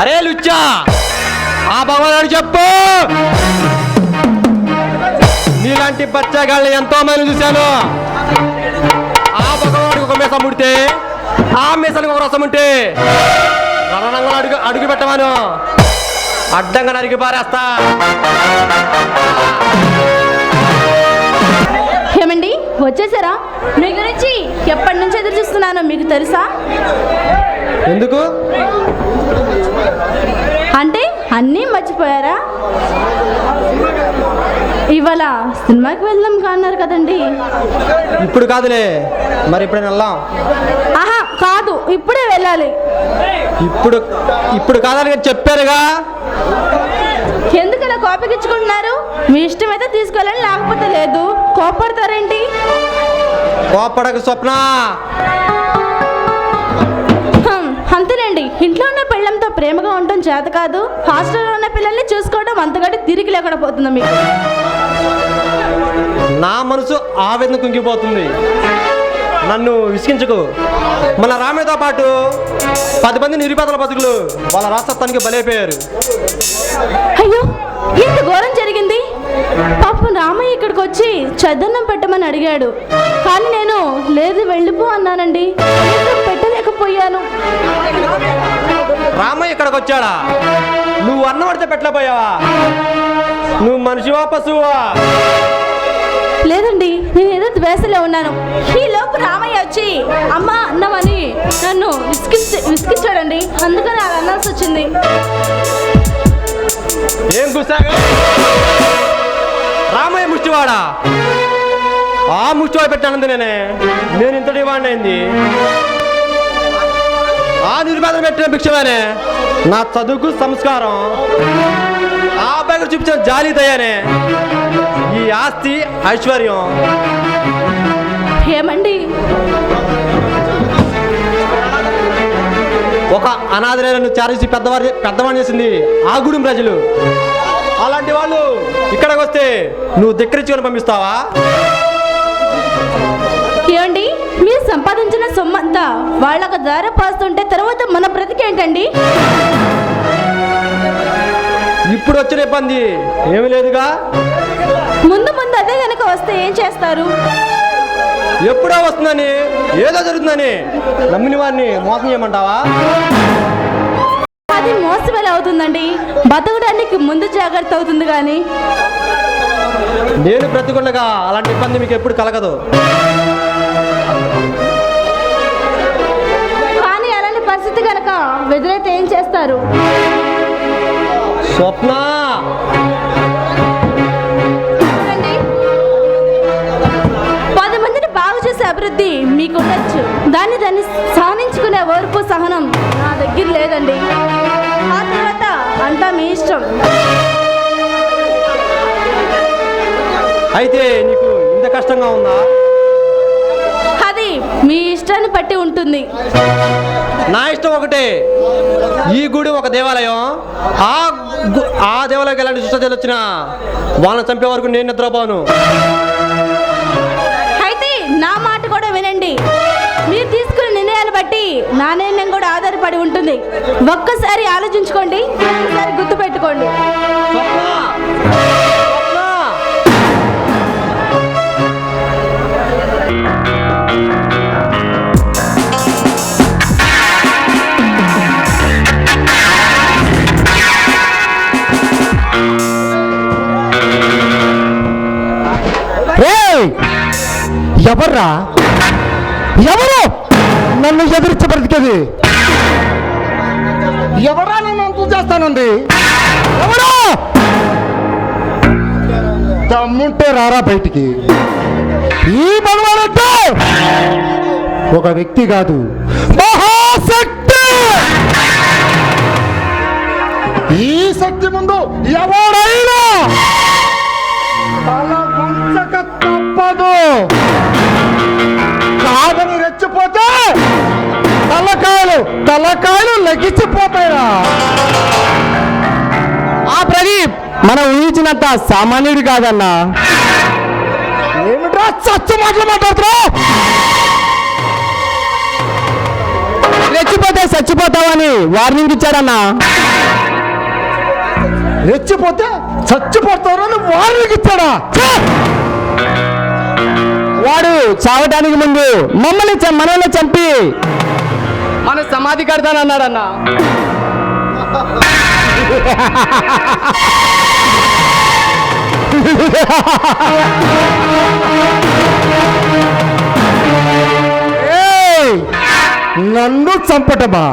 Speaker 3: అరే లుచ్చా, ఆ భగవానుడు చెప్పు, నీలాంటి బచ్చగాళ్ళని ఎంతో మంది చూశాను. ఆ భగవానుడికి ఒక మీసం ముడితే, ఆ మీసానికి ఒక రసం ఉంటే రణరంగంలో అడుగు పెట్టమను, అడ్డంగా నరికి పారేస్తా.
Speaker 5: ఏమండి, వచ్చేసారా? మీ గురించి ఎప్పటి నుంచి ఎదురు చూస్తున్నానో మీకు తెలుసా?
Speaker 3: ఎందుకు?
Speaker 5: అంటే అన్నీ మర్చిపోయారా? ఇవాళ సినిమాకి వెళ్దాం కాన్నారు కదండి.
Speaker 3: ఇప్పుడు కాదులే, మరి ఎప్పుడైనా వెళ్దాం.
Speaker 5: ఆహా కాదు, ఇప్పుడే వెళ్ళాలి.
Speaker 3: ఇప్పుడు కాదని చెప్పారుగా.
Speaker 5: ఎందుకు ఇలా కోపగించుకుంటున్నారు? మీ ఇష్టమైతే తీసుకెళ్ళండి, లేకపోతే లేదు. కోపడతారేంటి?
Speaker 3: కోపడకు స్వప్న.
Speaker 5: అంతేనండి, ఇంట్లో ఉన్న పిల్లలతో ప్రేమగా ఉండటం చేత కాదు, హాస్టల్లో ఉన్న పిల్లల్ని చూసుకోవడం అంతకంటే తిరిగి లేకుండా పోతుంది మీకు.
Speaker 3: నా మనసు ఆవేదన కుంగిపోతుంది, నన్ను విసిగించకు. మన రామయ్యతో పాటు 10 మంది నిరుపేదల బతుకులు వాళ్ళ రాష్ట్రానికి బలైపోయారు.
Speaker 5: అయ్యో, ఇంత ఘోరం జరిగింది. పాపం రామయ్య ఇక్కడికి వచ్చి చద్దన్నం పెట్టమని అడిగాడు, కానీ నేను లేదు వెళ్ళిపో అన్నానండి. పెట్టలేకపోయాను.
Speaker 3: రామయ్య ఇక్కడికి వచ్చాడా? నువ్వు అన్నం పడితే పెట్టలేకపోయావా? నువ్వు మనిషివా పశువా?
Speaker 5: లేదండి, నేను ఏదో ద్వేషంలో ఉన్నాను. ఈ లోపు రామయ్య వచ్చి అమ్మా అన్నమని నన్ను విసిగించాడండి. అందుకని అలా అనాల్సి వచ్చింది.
Speaker 3: ఏం గుస్సాగా? రామయ్య ముష్టివాడా? ఆ ముష్టివాడు పెట్టానంది నేను ఇంతటి వాడిని అయింది. ఆ నిర్మాణం పెట్టిన భిక్షమనే నా చదువుకు సంస్కారం, ఆ అబ్బాయికి చూపించిన జాలి దయనే ఈ ఆస్తి ఐశ్వర్యం.
Speaker 5: ఏమండి,
Speaker 3: ఒక అనాథలను చారేసి పెద్దవాడిని చేసింది ఆ గూడెం ప్రజలు. అలాంటి వాళ్ళు ఇక్కడికి వస్తే నువ్వు ధిక్కరించుకొని పంపిస్తావా?
Speaker 5: ఏమండి, మీరు సంపాదించిన సొమ్మంతా వాళ్ళకు దారి పాస్తుంటే తర్వాత మన బ్రతికేంటండి?
Speaker 3: ఇప్పుడు వచ్చిన ఇబ్బంది ఏమీ లేదుగా.
Speaker 5: ముందు ముందు అదే కనుక వస్తే ఏం చేస్తారు?
Speaker 3: ఎప్పుడో వస్తుందని, ఏదో జరుగుతుందని నమ్మిన వారిని మోసం చేయమంటావా?
Speaker 5: అది మోసం ఎలా అవుతుందండి? బతకడానికి ముందు జాగ్రత్త అవుతుంది కానీ.
Speaker 3: నేను బ్రతికుండగా అలాంటి ఇబ్బంది మీకు ఎప్పుడు కలగదు.
Speaker 5: కానీ అలాంటి పరిస్థితి కనుక ఎదురైతే ఏం చేస్తారు?
Speaker 3: స్వప్న,
Speaker 5: చూడండి, 10 మందిని బాగు చేసే అభివృద్ధి మీకు ఉండొచ్చు, దాన్ని సహనించుకునే ఓర్పు సహనం నా దగ్గర లేదండి. ఆ తర్వాత అంతా మీ ఇష్టం.
Speaker 3: అయితే నీకు ఇంత కష్టంగా ఉందా?
Speaker 5: అది మీ ఇష్టాన్ని బట్టి ఉంటుంది.
Speaker 3: నా ఇష్టం ఒకటే. ఈ గుడి ఒక దేవాలయం. ఆ దేవాలయం ఎలాంటి దుష్టతలు వచ్చినా వాళ్ళని చంపే వరకు నేను నిద్రపోను.
Speaker 5: అయితే నా మాట కూడా వినండి. మీరు తీసుకునే నిర్ణయాన్ని బట్టి నా నిర్ణయం కూడా ఆధారపడి ఉంటుంది. ఒక్కసారి ఆలోచించుకోండి, ఒక్కసారి గుర్తు పెట్టుకోండి.
Speaker 1: ఎవర్రా? ఎవరు నన్ను ఎదిరించి బ్రతికేది? ఎవరా నన్ను అంతం చేస్తానండి? ఎవరు? దమ్ముంటే రారా బయటికి. ఈ భగవానంటే ఒక వ్యక్తి కాదు, మహాశక్తి. ఈ శక్తి ముందు ఎవరైనా తల వంచక తప్పదు. కాదని రెచ్చిపోతే తలకాయలు లెగిచ్చిపోతాయా?
Speaker 7: ఆ ప్రదీప్ మనం ఊహించినంత సామాన్యుడు కాదన్నా.
Speaker 1: ఏమిటా చచ్చు మాటలు మాట్లాడుతున్నావు?
Speaker 7: రెచ్చిపోతే చచ్చిపోతావని వార్నింగ్ ఇచ్చాడన్నా.
Speaker 1: రెచ్చిపోతే చచ్చిపోతారని వారికి ఇచ్చాడా?
Speaker 7: వాడు చావడానికి ముందు మనల్ని చంపి మన సమాధి కడతానన్నాడన్నా.
Speaker 1: నన్ను చంపటమా?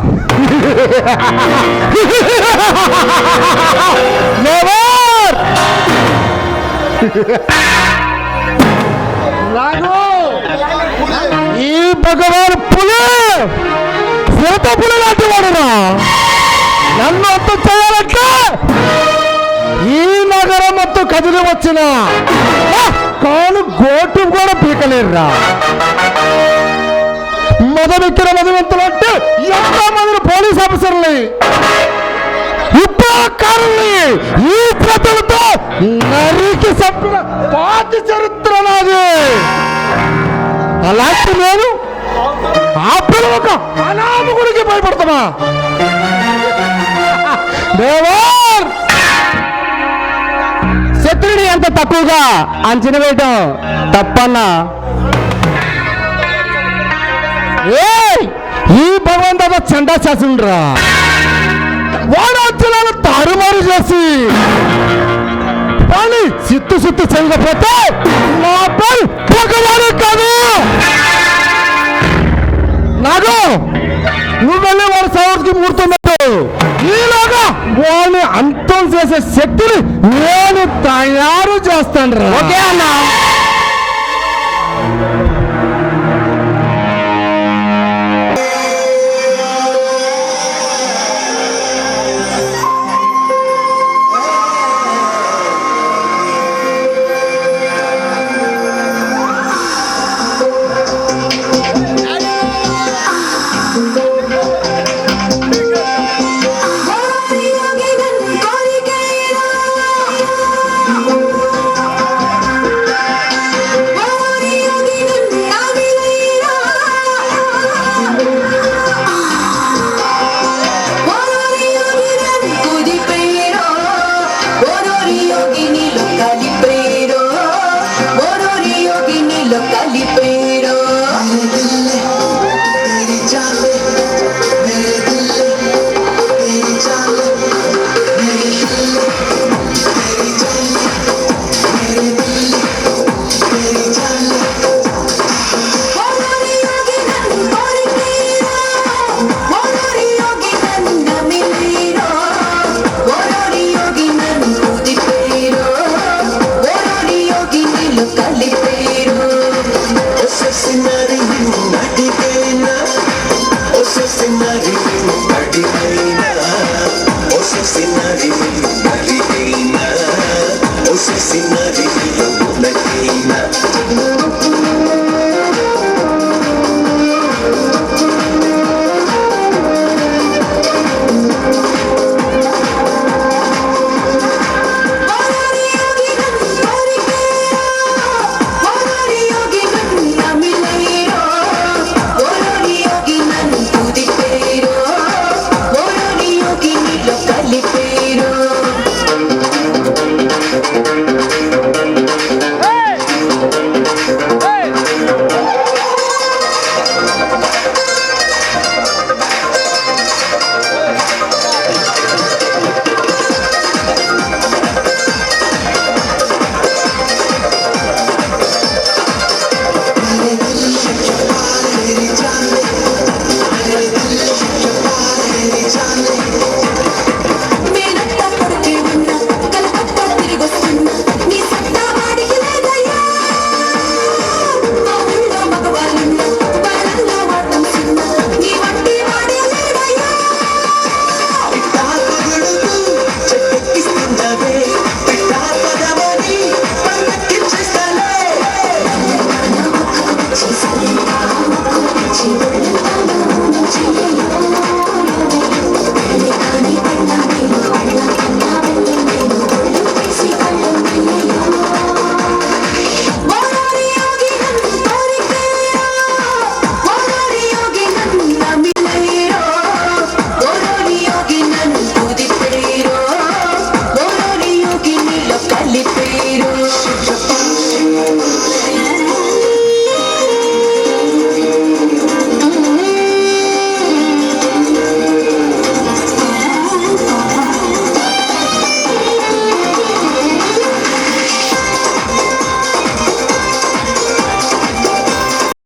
Speaker 1: ఈ భగవాన్ పులి శ్వేత పులి లాంటి వాడునా? నన్ను అంత చేయాలంటే ఈ నగరం మొత్తం కదిలి వచ్చిన కాలు గోటు కూడా పీకలేరురా. మొదలెక్కిన మధువంతులు అంటే ఎంతో మంది పోలీస్ ఆఫీసర్ని, ఉద్యోగకారుల్ని ఈ చేతులతో నరికి చంపిన పాతి చరిత్ర నాది. అలాంటి నేను ఆ ఒక అనామకుడికి భయపడతామా?
Speaker 7: శత్రుని అంత తక్కువగా అంచనా వేయటం తప్పన్నా.
Speaker 1: ఈ భగవంతుడు చండా శాసనరా, వాడు అంచనాలు తారుమారు చేసి కానీ సిత్తు చెందకపోతే నా పేరు భగవాను కాదు. నాకు నువ్వు వెళ్ళి వాడి సౌత్కి మూడుతున్నట్టు ఈలోగా వాళ్ళని అంతం చేసే శక్తిని నేను తయారు చేస్తాను రా.
Speaker 7: ఓకే అన్నా.